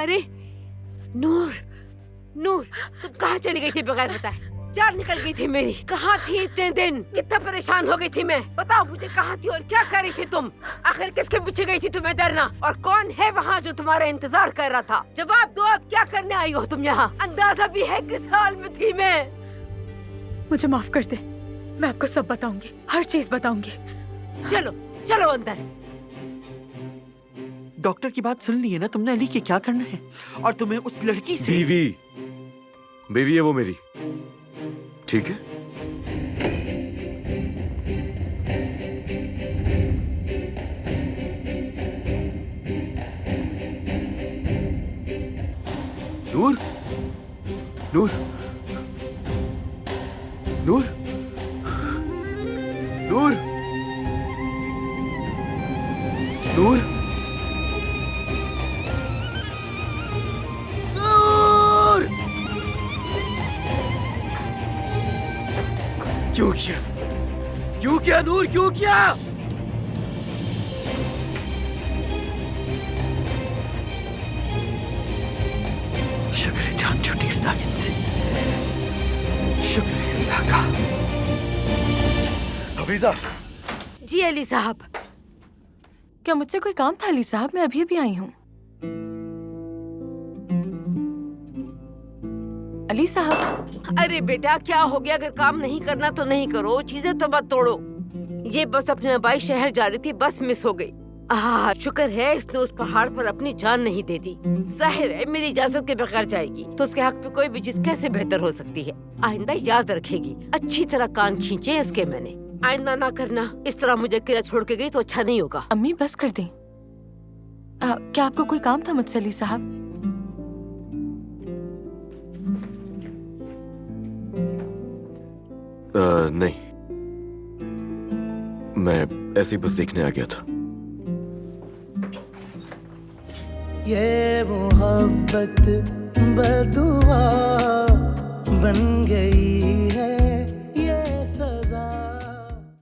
अरे नूर, नूर तुम कहाँ चली गई थी बगैर बताए? जान निकल गई थी मेरी। कहाँ थी इतने दिन? कितना परेशान हो गई थी मैं। बताओ मुझे कहाँ थी और क्या कर रही थी तुम? आखिर किसके पीछे गई थी तुम्हें डरना? और कौन है वहाँ जो तुम्हारा इंतजार कर रहा था? जवाब दो, अब क्या करने आई हो तुम यहाँ? अंदाजा भी है किस हाल में थी मैं? मुझे माफ कर दे, मैं आपको सब बताऊंगी, हर चीज बताऊंगी। चलो चलो अंदर। डॉक्टर की बात सुन ली है ना तुमने? अली के क्या करना है? और तुम्हें उस लड़की से बीवी है वो मेरी, ठीक है? नूर, नूर, नूर, नूर, नूर, नूर! क्यों किया? क्यों किया नूर? क्यों किया? शुक्र है जान छूटी इस नागिन से। शुक्र है अल्लाह का। हफीजा, जी अली साहब। क्या मुझसे कोई काम था अली साहब? मैं अभी आई हूँ। अली साहब। अरे बेटा क्या हो गया? अगर काम नहीं करना तो नहीं करो, चीजें तो मत तोड़ो। ये बस अपने अबाई शहर जा रही थी, बस मिस हो गई। शुक्र है इसने उस पहाड़ पर अपनी जान नहीं दे दी। जाहिर है मेरी इजाजत के बगैर जाएगी तो उसके हक में कोई भी चीज कैसे बेहतर हो सकती है। आइंदा याद रखेगी। अच्छी तरह कान खींचे इसके मैंने। आइंदा ना करना। इस तरह मुझे अकेला छोड़ के गई तो अच्छा नहीं होगा। अम्मी बस कर दें। क्या आपको कोई काम था मुझसे अली साहब? नहीं, मैं ऐसे ही बस देखने आ गया था। ये मोहब्बत बदुआ बन गई है।